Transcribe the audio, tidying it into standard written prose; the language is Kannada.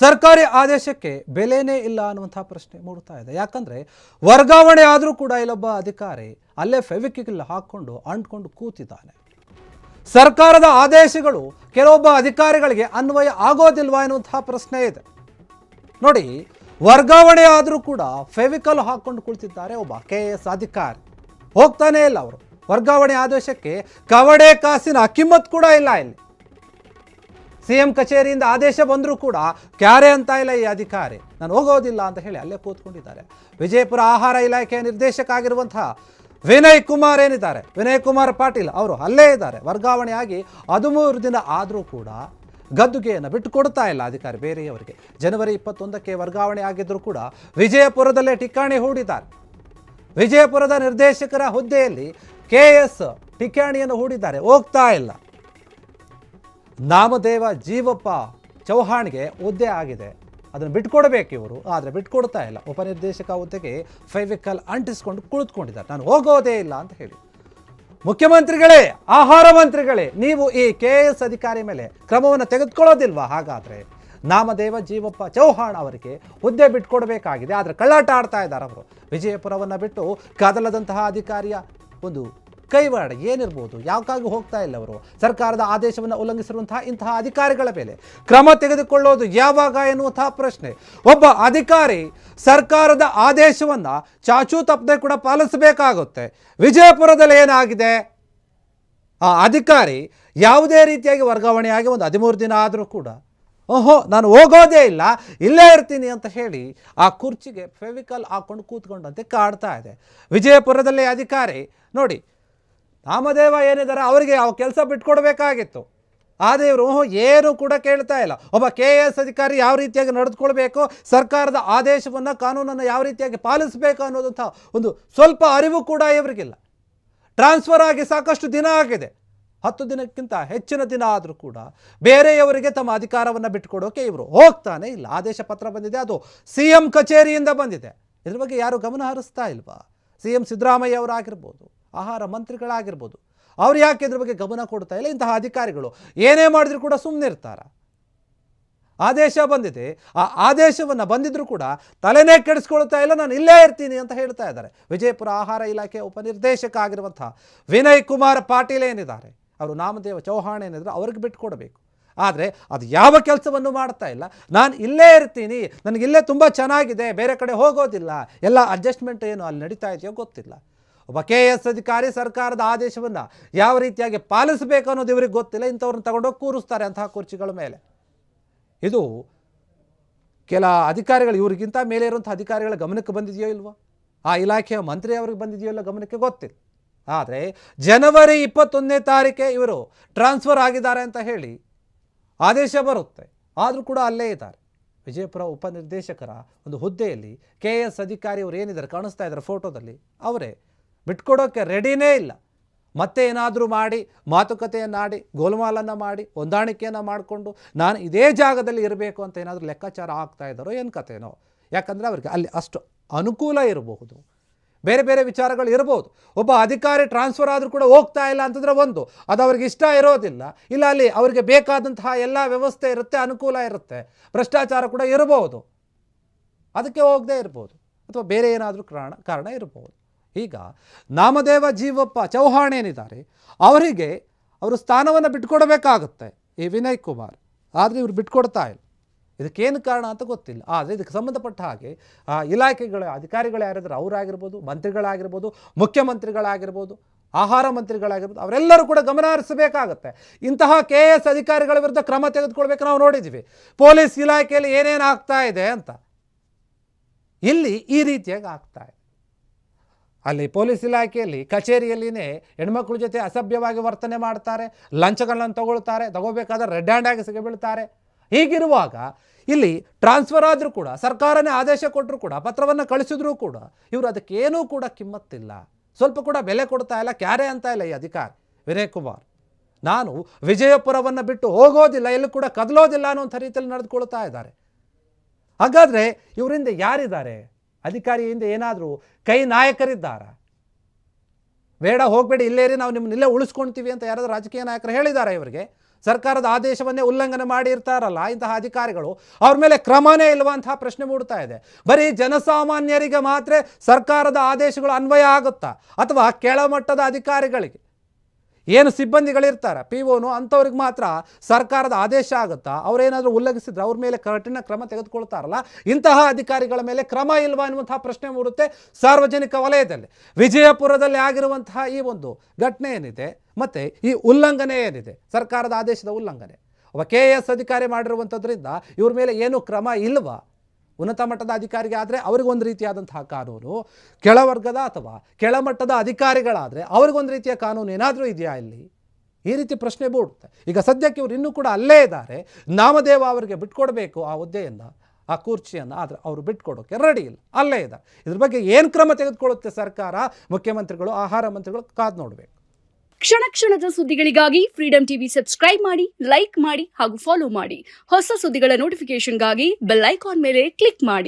ಸರ್ಕಾರಿ ಆದೇಶಕ್ಕೆ ಬೆಲೆನೇ ಇಲ್ಲ ಅನ್ನುವಂಥ ಪ್ರಶ್ನೆ ಮೂಡ್ತಾ ಇದೆ. ಯಾಕಂದರೆ ವರ್ಗಾವಣೆ ಆದರೂ ಕೂಡ ಇಲ್ಲೊಬ್ಬ ಅಧಿಕಾರಿ ಅಲ್ಲೇ ಫೆವಿಕ್ವಿಕ್ ಹಾಕ್ಕೊಂಡು ಅಂಟ್ಕೊಂಡು ಕೂತಿದ್ದಾನೆ. ಸರ್ಕಾರದ ಆದೇಶಗಳು ಕೆಲವೊಬ್ಬ ಅಧಿಕಾರಿಗಳಿಗೆ ಅನ್ವಯ ಆಗೋದಿಲ್ವಾ ಎನ್ನುವಂತಹ ಪ್ರಶ್ನೆ ಇದೆ. ನೋಡಿ, ವರ್ಗಾವಣೆ ಆದರೂ ಕೂಡ ಫೆವಿಕಲ್ ಹಾಕ್ಕೊಂಡು ಕುಳಿತಿದ್ದಾರೆ ಒಬ್ಬ KS ಅಧಿಕಾರಿ. ಹೋಗ್ತಾನೇ ಇಲ್ಲ ಅವರು. ವರ್ಗಾವಣೆ ಆದೇಶಕ್ಕೆ ಕವಡೆ ಕಾಸಿನ ಕಿಮ್ಮತ್ ಕೂಡ ಇಲ್ಲ. ಇಲ್ಲಿ CM ಕಚೇರಿಯಿಂದ ಆದೇಶ ಬಂದರೂ ಕೂಡ ಕ್ಯಾರೆ ಅಂತ ಇಲ್ಲ ಈ ಅಧಿಕಾರಿ. ನಾನು ಹೋಗೋದಿಲ್ಲ ಅಂತ ಹೇಳಿ ಅಲ್ಲೇ ಕೂತ್ಕೊಂಡಿದ್ದಾರೆ. ವಿಜಯಪುರ ಆಹಾರ ಇಲಾಖೆಯ ನಿರ್ದೇಶಕ ಆಗಿರುವಂತಹ ವಿನಯ್ ಕುಮಾರ್ ಏನಿದ್ದಾರೆ, ವಿನಯ್ ಕುಮಾರ್ ಪಾಟೀಲ್ ಅವರು ಅಲ್ಲೇ ಇದ್ದಾರೆ. ವರ್ಗಾವಣೆಯಾಗಿ 13 ದಿನ ಆದರೂ ಕೂಡ ಗದ್ದುಗೆಯನ್ನು ಬಿಟ್ಟು ಕೊಡ್ತಾ ಇಲ್ಲ ಅಧಿಕಾರಿ ಬೇರೆಯವರಿಗೆ. ಜನವರಿ 21ಕ್ಕೆ ವರ್ಗಾವಣೆ ಆಗಿದ್ದರೂ ಕೂಡ ವಿಜಯಪುರದಲ್ಲೇ ಠಿಕಾಣಿ ಹೂಡಿದ್ದಾರೆ. ವಿಜಯಪುರದ ನಿರ್ದೇಶಕರ ಹುದ್ದೆಯಲ್ಲಿ KS ಠಿಕಾಣಿಯನ್ನು ಹೂಡಿದ್ದಾರೆ, ಹೋಗ್ತಾ ಇಲ್ಲ. ನಾಮದೇವ ಜೀವಪ್ಪ ಚೌಹಾಣ್ಗೆ ಹುದ್ದೆ ಆಗಿದೆ, ಅದನ್ನು ಬಿಟ್ಕೊಡ್ಬೇಕು ಇವರು, ಆದರೆ ಬಿಟ್ಕೊಡ್ತಾ ಇಲ್ಲ. ಉಪನಿರ್ದೇಶಕ ಹುದ್ದೆಗೆ ಫೆವಿಕಲ್ ಅಂಟಿಸ್ಕೊಂಡು ಕುಳಿತುಕೊಂಡಿದ್ದಾರೆ. ನಾನು ಹೋಗೋದೇ ಇಲ್ಲ ಅಂತ ಹೇಳಿ. ಮುಖ್ಯಮಂತ್ರಿಗಳೇ, ಆಹಾರ ಮಂತ್ರಿಗಳೇ, ನೀವು ಈ KS ಅಧಿಕಾರಿ ಮೇಲೆ ಕ್ರಮವನ್ನು ತೆಗೆದುಕೊಳ್ಳೋದಿಲ್ವಾ? ಹಾಗಾದರೆ ನಾಮದೇವ ಜೀವಪ್ಪ ಚೌಹಾಣ್ ಅವರಿಗೆ ಹುದ್ದೆ ಬಿಟ್ಕೊಡ್ಬೇಕಾಗಿದೆ. ಆದರೆ ಕಳ್ಳಾಟ ಆಡ್ತಾ ಇದ್ದಾರೆ ಅವರು. ವಿಜಯಪುರವನ್ನು ಬಿಟ್ಟು ಕದಲದಂತಹ ಅಧಿಕಾರಿಯ ಒಂದು ಕೈವಾಡ ಏನಿರ್ಬೋದು? ಯಾಕಾಗಿ ಹೋಗ್ತಾ ಇಲ್ಲ ಅವರು? ಸರ್ಕಾರದ ಆದೇಶವನ್ನು ಉಲ್ಲಂಘಿಸಿರುವಂತಹ ಇಂತಹ ಅಧಿಕಾರಿಗಳ ಮೇಲೆ ಕ್ರಮ ತೆಗೆದುಕೊಳ್ಳೋದು ಯಾವಾಗ ಎನ್ನುವಂತಹ ಪ್ರಶ್ನೆ. ಒಬ್ಬ ಅಧಿಕಾರಿ ಸರ್ಕಾರದ ಆದೇಶವನ್ನು ಚಾಚೂ ತಪ್ಪದೆ ಕೂಡ ಪಾಲಿಸಬೇಕಾಗುತ್ತೆ. ವಿಜಯಪುರದಲ್ಲಿ ಏನಾಗಿದೆ? ಆ ಅಧಿಕಾರಿ ಯಾವುದೇ ರೀತಿಯಾಗಿ ವರ್ಗಾವಣೆಯಾಗಿ ಒಂದು 13 ದಿನ ಆದರೂ ಕೂಡ ನಾನು ಹೋಗೋದೇ ಇಲ್ಲ, ಇಲ್ಲೇ ಇರ್ತೀನಿ ಅಂತ ಹೇಳಿ ಆ ಕುರ್ಚಿಗೆ ಫೆವಿಕಲ್ ಹಾಕ್ಕೊಂಡು ಕೂತ್ಕೊಂಡಂತೆ ಕಾಡ್ತಾ ಇದೆ. ವಿಜಯಪುರದಲ್ಲಿ ಅಧಿಕಾರಿ ನೋಡಿ, ನಾಮದೇವ ಏನಿದ್ದಾರೆ ಅವರಿಗೆ ಆ ಕೆಲಸ ಬಿಟ್ಕೊಡ್ಬೇಕಾಗಿತ್ತು. ಆದರೆ ಇವರು ಏನು ಕೂಡ ಕೇಳ್ತಾ ಇಲ್ಲ. ಒಬ್ಬ KS ಅಧಿಕಾರಿ ಯಾವ ರೀತಿಯಾಗಿ ನಡೆದುಕೊಳ್ಬೇಕು, ಸರ್ಕಾರದ ಆದೇಶವನ್ನು ಕಾನೂನನ್ನು ಯಾವ ರೀತಿಯಾಗಿ ಪಾಲಿಸಬೇಕು ಅನ್ನೋದಂಥ ಒಂದು ಸ್ವಲ್ಪ ಅರಿವು ಕೂಡ ಇವರಿಗಿಲ್ಲ. ಟ್ರಾನ್ಸ್ಫರ್ ಆಗಿ ಸಾಕಷ್ಟು ದಿನ ಆಗಿದೆ, 10 ದಿನಕ್ಕಿಂತ ಹೆಚ್ಚಿನ ದಿನ ಆದರೂ ಕೂಡ ಬೇರೆಯವರಿಗೆ ತಮ್ಮ ಅಧಿಕಾರವನ್ನು ಬಿಟ್ಟುಕೊಡೋಕೆ ಇವರು ಹೋಗ್ತಾನೆ ಇಲ್ಲ. ಆದೇಶ ಪತ್ರ ಬಂದಿದೆ, ಅದು CM ಕಚೇರಿಯಿಂದ ಬಂದಿದೆ. ಇದ್ರ ಬಗ್ಗೆ ಯಾರು ಗಮನ ಹರಿಸ್ತಾ ಇಲ್ವಾ? CM ಸಿದ್ದರಾಮಯ್ಯ ಅವರಾಗಿರ್ಬೋದು, ಆಹಾರ ಮಂತ್ರಿಗಳಾಗಿರ್ಬೋದು, ಅವ್ರು ಯಾಕೆ ಇದ್ರ ಬಗ್ಗೆ ಗಮನ ಕೊಡ್ತಾ ಇಲ್ಲ? ಇಂತಹ ಅಧಿಕಾರಿಗಳು ಏನೇ ಮಾಡಿದ್ರು ಕೂಡ ಸುಮ್ಮನೆ ಇರ್ತಾರ? ಆದೇಶ ಬಂದಿದೆ, ಆ ಆದೇಶವನ್ನು ಬಂದಿದ್ರು ಕೂಡ ತಲೆನೇ ಕೆಡಿಸ್ಕೊಳ್ತಾ ಇಲ್ಲ, ನಾನು ಇಲ್ಲೇ ಇರ್ತೀನಿ ಅಂತ ಹೇಳ್ತಾ ಇದ್ದಾರೆ. ವಿಜಯಪುರ ಆಹಾರ ಇಲಾಖೆಯ ಉಪನಿರ್ದೇಶಕ ಆಗಿರುವಂತಹ ವಿನಯ್ ಕುಮಾರ್ ಪಾಟೀಲ್ ಏನಿದ್ದಾರೆ, ಅವರು ನಾಮದೇವ ಚೌಹಾಣ್ ಏನಿದ್ರು ಅವ್ರಿಗೆ ಬಿಟ್ಕೊಡ್ಬೇಕು. ಆದರೆ ಅದು ಯಾವ ಕೆಲಸವನ್ನು ಮಾಡ್ತಾ ಇಲ್ಲ. ನಾನು ಇಲ್ಲೇ ಇರ್ತೀನಿ, ನನಗಿಲ್ಲೇ ತುಂಬ ಚೆನ್ನಾಗಿದೆ, ಬೇರೆ ಕಡೆ ಹೋಗೋದಿಲ್ಲ, ಎಲ್ಲ ಅಡ್ಜಸ್ಟ್ಮೆಂಟ್ ಏನು ಅಲ್ಲಿ ನಡೀತಾ ಇದೆಯೋ ಗೊತ್ತಿಲ್ಲ. ಒಬ್ಬ KS ಅಧಿಕಾರಿ ಸರ್ಕಾರದ ಆದೇಶವನ್ನು ಯಾವ ರೀತಿಯಾಗಿ ಪಾಲಿಸಬೇಕು ಅನ್ನೋದು ಇವ್ರಿಗೆ ಗೊತ್ತಿಲ್ಲ. ಇಂಥವ್ರನ್ನ ತಗೊಂಡೋಗಿ ಕೂರಿಸ್ತಾರೆ ಅಂತಹ ಕುರ್ಚಿಗಳ ಮೇಲೆ. ಇದು ಕೆಲ ಅಧಿಕಾರಿಗಳು, ಇವ್ರಿಗಿಂತ ಮೇಲೆ ಇರುವಂಥ ಅಧಿಕಾರಿಗಳ ಗಮನಕ್ಕೆ ಬಂದಿದೆಯೋ ಇಲ್ವೋ? ಆ ಇಲಾಖೆಯ ಮಂತ್ರಿ ಅವ್ರಿಗೆ ಬಂದಿದೆಯೋ ಇಲ್ಲ ಗಮನಕ್ಕೆ ಗೊತ್ತಿಲ್ಲ. ಆದರೆ ಜನವರಿ 21ನೇ ತಾರೀಕೆ ಇವರು ಟ್ರಾನ್ಸ್ಫರ್ ಆಗಿದ್ದಾರೆ ಅಂತ ಹೇಳಿ ಆದೇಶ ಬರುತ್ತೆ, ಆದರೂ ಕೂಡ ಅಲ್ಲೇ ಇದ್ದಾರೆ. ವಿಜಯಪುರ ಉಪನಿರ್ದೇಶಕರ ಒಂದು ಹುದ್ದೆಯಲ್ಲಿ KS ಅಧಿಕಾರಿ ಅವರು ಏನಿದ್ದಾರೆ ಕಾಣಿಸ್ತಾ ಇದ್ದಾರೆ ಫೋಟೋದಲ್ಲಿ, ಅವರೇ ಬಿಟ್ಕೊಡೋಕ್ಕೆ ರೆಡಿನೇ ಇಲ್ಲ. ಮತ್ತೆ ಏನಾದರೂ ಮಾಡಿ ಮಾತುಕತೆಯನ್ನಾಡಿ ಗೋಲ್ಮಾಲನ್ನು ಮಾಡಿ ಹೊಂದಾಣಿಕೆಯನ್ನು ಮಾಡಿಕೊಂಡು ನಾನು ಇದೇ ಜಾಗದಲ್ಲಿ ಇರಬೇಕು ಅಂತ ಏನಾದರೂ ಲೆಕ್ಕಾಚಾರ ಆಗ್ತಾ ಇದ್ದಾರೋ ಏನು ಕಥೆನೋ? ಯಾಕಂದರೆ ಅವರಿಗೆ ಅಲ್ಲಿ ಅಷ್ಟು ಅನುಕೂಲ ಇರಬಹುದು, ಬೇರೆ ಬೇರೆ ವಿಚಾರಗಳು ಇರ್ಬೋದು. ಒಬ್ಬ ಅಧಿಕಾರಿ ಟ್ರಾನ್ಸ್ಫರ್ ಆದರೂ ಕೂಡ ಹೋಗ್ತಾ ಇಲ್ಲ ಅಂತಂದರೆ ಒಂದು, ಅದು ಅವ್ರಿಗೆ ಇಷ್ಟ ಇರೋದಿಲ್ಲ, ಇಲ್ಲ ಅಲ್ಲಿ ಅವರಿಗೆ ಬೇಕಾದಂತಹ ಎಲ್ಲ ವ್ಯವಸ್ಥೆ ಇರುತ್ತೆ, ಅನುಕೂಲ ಇರುತ್ತೆ, ಭ್ರಷ್ಟಾಚಾರ ಕೂಡ ಇರಬಹುದು, ಅದಕ್ಕೆ ಹೋಗದೇ ಇರ್ಬೋದು, ಅಥವಾ ಬೇರೆ ಏನಾದರೂ ಕಾರಣ ಇರಬಹುದು. ಈಗ ನಾಮದೇವ ಜೀವಪ್ಪ ಚೌಹಾಣ್ ಏನಿದ್ದಾರೆ ಅವರಿಗೆ ಅವರು ಸ್ಥಾನವನ್ನು ಬಿಟ್ಕೊಡ್ಬೇಕಾಗುತ್ತೆ ಈ ವಿನಯ್ ಕುಮಾರ್, ಆದರೆ ಇವರು ಬಿಟ್ಕೊಡ್ತಾ ಇಲ್ಲ. ಇದಕ್ಕೇನು ಕಾರಣ ಅಂತ ಗೊತ್ತಿಲ್ಲ. ಆದರೆ ಇದಕ್ಕೆ ಸಂಬಂಧಪಟ್ಟ ಹಾಗೆ ಇಲಾಖೆಗಳ ಅಧಿಕಾರಿಗಳು ಯಾರಿದ್ದಾರೆ, ಅವರಾಗಿರ್ಬೋದು, ಮಂತ್ರಿಗಳಾಗಿರ್ಬೋದು, ಮುಖ್ಯಮಂತ್ರಿಗಳಾಗಿರ್ಬೋದು, ಆಹಾರ ಮಂತ್ರಿಗಳಾಗಿರ್ಬೋದು, ಅವರೆಲ್ಲರೂ ಕೂಡ ಗಮನ ಹರಿಸಬೇಕಾಗತ್ತೆ. ಇಂತಹ KS ಅಧಿಕಾರಿಗಳ ವಿರುದ್ಧ ಕ್ರಮ ತೆಗೆದುಕೊಳ್ಬೇಕು. ನಾವು ನೋಡಿದ್ದೀವಿ ಪೊಲೀಸ್ ಇಲಾಖೆಯಲ್ಲಿ ಏನೇನು ಆಗ್ತಾ ಇದೆ ಅಂತ. ಇಲ್ಲಿ ಈ ರೀತಿಯಾಗಿ ಆಗ್ತಾ ಇದೆ. ಅಲ್ಲಿ ಪೊಲೀಸ್ ಇಲಾಖೆಯಲ್ಲಿ ಕಚೇರಿಯಲ್ಲಿನೇ ಹೆಣ್ಮಕ್ಳ ಜೊತೆ ಅಸಭ್ಯವಾಗಿ ವರ್ತನೆ ಮಾಡ್ತಾರೆ, ಲಂಚಗಳನ್ನು ತಗೋಬೇಕಾದ್ರೆ ರೆಡ್ ಹ್ಯಾಂಡ್ ಆಗಿ ಸಿಗಬೀಳ್ತಾರೆ. ಹೀಗಿರುವಾಗ ಇಲ್ಲಿ ಟ್ರಾನ್ಸ್ಫರ್ ಆದರೂ ಕೂಡ, ಸರ್ಕಾರನೇ ಆದೇಶ ಕೊಟ್ಟರೂ ಕೂಡ, ಪತ್ರವನ್ನು ಕಳಿಸಿದ್ರೂ ಕೂಡ ಇವರು ಅದಕ್ಕೇನೂ ಕೂಡ ಕಿಮ್ಮತ್ತಿಲ್ಲ, ಸ್ವಲ್ಪ ಕೂಡ ಬೆಲೆ ಕೊಡ್ತಾ ಇಲ್ಲ, ಕ್ಯಾರೆ ಅಂತ ಇಲ್ಲ ಈ ಅಧಿಕಾರಿ ವಿನಯ್ ಕುಮಾರ್. ನಾನು ವಿಜಯಪುರವನ್ನು ಬಿಟ್ಟು ಹೋಗೋದಿಲ್ಲ, ಎಲ್ಲೂ ಕೂಡ ಕದಲೋದಿಲ್ಲ ಅನ್ನೋಂಥ ರೀತಿಯಲ್ಲಿ ನಡೆದುಕೊಳ್ತಾ ಇದ್ದಾರೆ. ಹಾಗಾದರೆ ಇವರಿಂದ ಯಾರಿದ್ದಾರೆ? ಅಧಿಕಾರಿಯಿಂದ ಏನಾದರೂ ಕೈ ನಾಯಕರಿದ್ದಾರ? ಬೇಡ ಹೋಗಬೇಡಿ, ಇಲ್ಲೇರಿ, ನಾವು ನಿಮ್ಮನ್ನ ಇಲ್ಲೇ ಉಳಿಸ್ಕೊಳ್ತೀವಿ ಅಂತ ಯಾರಾದರೂ ರಾಜಕೀಯ ನಾಯಕರು ಹೇಳಿದ್ದಾರೆ ಇವರಿಗೆ? ಸರ್ಕಾರದ ಆದೇಶವನ್ನೇ ಉಲ್ಲಂಘನೆ ಮಾಡಿರ್ತಾರಲ್ಲ ಇಂತಹ ಅಧಿಕಾರಿಗಳು, ಅವ್ರ ಮೇಲೆ ಕ್ರಮನೇ ಇಲ್ವಂತಹ ಪ್ರಶ್ನೆ ಮೂಡ್ತಾ ಇದೆ. ಬರೀ ಜನಸಾಮಾನ್ಯರಿಗೆ ಮಾತ್ರ ಸರ್ಕಾರದ ಆದೇಶಗಳು ಅನ್ವಯ ಆಗುತ್ತಾ, ಅಥವಾ ಕೆಳಮಟ್ಟದ ಅಧಿಕಾರಿಗಳಿಗೆ ಏನು ಸಿಬ್ಬಂದಿಗಳಿರ್ತಾರೆ POನು ಅಂಥವ್ರಿಗೆ ಮಾತ್ರ ಸರ್ಕಾರದ ಆದೇಶ ಆಗುತ್ತಾ? ಅವರೇನಾದರೂ ಉಲ್ಲಂಘಿಸಿದ್ರೆ ಅವ್ರ ಮೇಲೆ ಕಠಿಣ ಕ್ರಮ ತೆಗೆದುಕೊಳ್ತಾರಲ್ಲ, ಇಂತಹ ಅಧಿಕಾರಿಗಳ ಮೇಲೆ ಕ್ರಮ ಇಲ್ವಾ ಅನ್ನುವಂತಹ ಪ್ರಶ್ನೆ ಮೂಡುತ್ತೆ ಸಾರ್ವಜನಿಕ ವಲಯದಲ್ಲಿ. ವಿಜಯಪುರದಲ್ಲಿ ಆಗಿರುವಂತಹ ಈ ಒಂದು ಘಟನೆ ಏನಿದೆ, ಮತ್ತು ಈ ಉಲ್ಲಂಘನೆ ಏನಿದೆ, ಸರ್ಕಾರದ ಆದೇಶದ ಉಲ್ಲಂಘನೆ, ಒಬ್ಬ KS ಅಧಿಕಾರಿ ಮಾಡಿರುವಂಥದ್ರಿಂದ ಇವ್ರ ಮೇಲೆ ಏನೂ ಕ್ರಮ ಇಲ್ವಾ? ಉನ್ನತ ಮಟ್ಟದ ಅಧಿಕಾರಿಗೆ ಆದರೆ ಅವ್ರಿಗೊಂದು ರೀತಿಯಾದಂತಹ ಕಾನೂನು, ಕೆಳವರ್ಗದ ಅಥವಾ ಕೆಳಮಟ್ಟದ ಅಧಿಕಾರಿಗಳಾದರೆ ಅವ್ರಿಗೊಂದು ರೀತಿಯ ಕಾನೂನು ಏನಾದರೂ ಇದೆಯಾ ಇಲ್ಲಿ? ಈ ರೀತಿ ಪ್ರಶ್ನೆ ಮೂಡುತ್ತೆ. ಈಗ ಸದ್ಯಕ್ಕೆ ಇವರು ಇನ್ನೂ ಕೂಡ ಅಲ್ಲೇ ಇದ್ದಾರೆ. ನಾಮದೇವ ಅವರಿಗೆ ಬಿಟ್ಕೊಡ್ಬೇಕು ಆ ಹುದ್ದೆಯನ್ನು, ಆ ಕುರ್ಚಿಯನ್ನು, ಆದರೆ ಅವರು ಬಿಟ್ಕೊಡೋಕ್ಕೆ ರೆಡಿ ಇಲ್ಲ, ಅಲ್ಲೇ ಇದ್ದಾರೆ. ಇದ್ರ ಬಗ್ಗೆ ಏನು ಕ್ರಮ ತೆಗೆದುಕೊಳ್ಳುತ್ತೆ ಸರ್ಕಾರ, ಮುಖ್ಯಮಂತ್ರಿಗಳು, ಆಹಾರ ಮಂತ್ರಿಗಳು ಕಾದು ನೋಡಬೇಕು. ಕ್ಷಣ ಕ್ಷಣದ ಸುದ್ದಿಗಳಿಗಾಗಿ ಫ್ರೀಡಂ ಟಿವಿ ಸಬ್ಸ್ಕ್ರೈಬ್ ಮಾಡಿ, ಲೈಕ್ ಮಾಡಿ ಹಾಗೂ ಫಾಲೋ ಮಾಡಿ. ಹೊಸ ಸುದ್ದಿಗಳ ನೋಟಿಫಿಕೇಶನ್ಗಾಗಿ ಬೆಲ್ ಐಕಾನ್ ಮೇಲೆ ಕ್ಲಿಕ್ ಮಾಡಿ.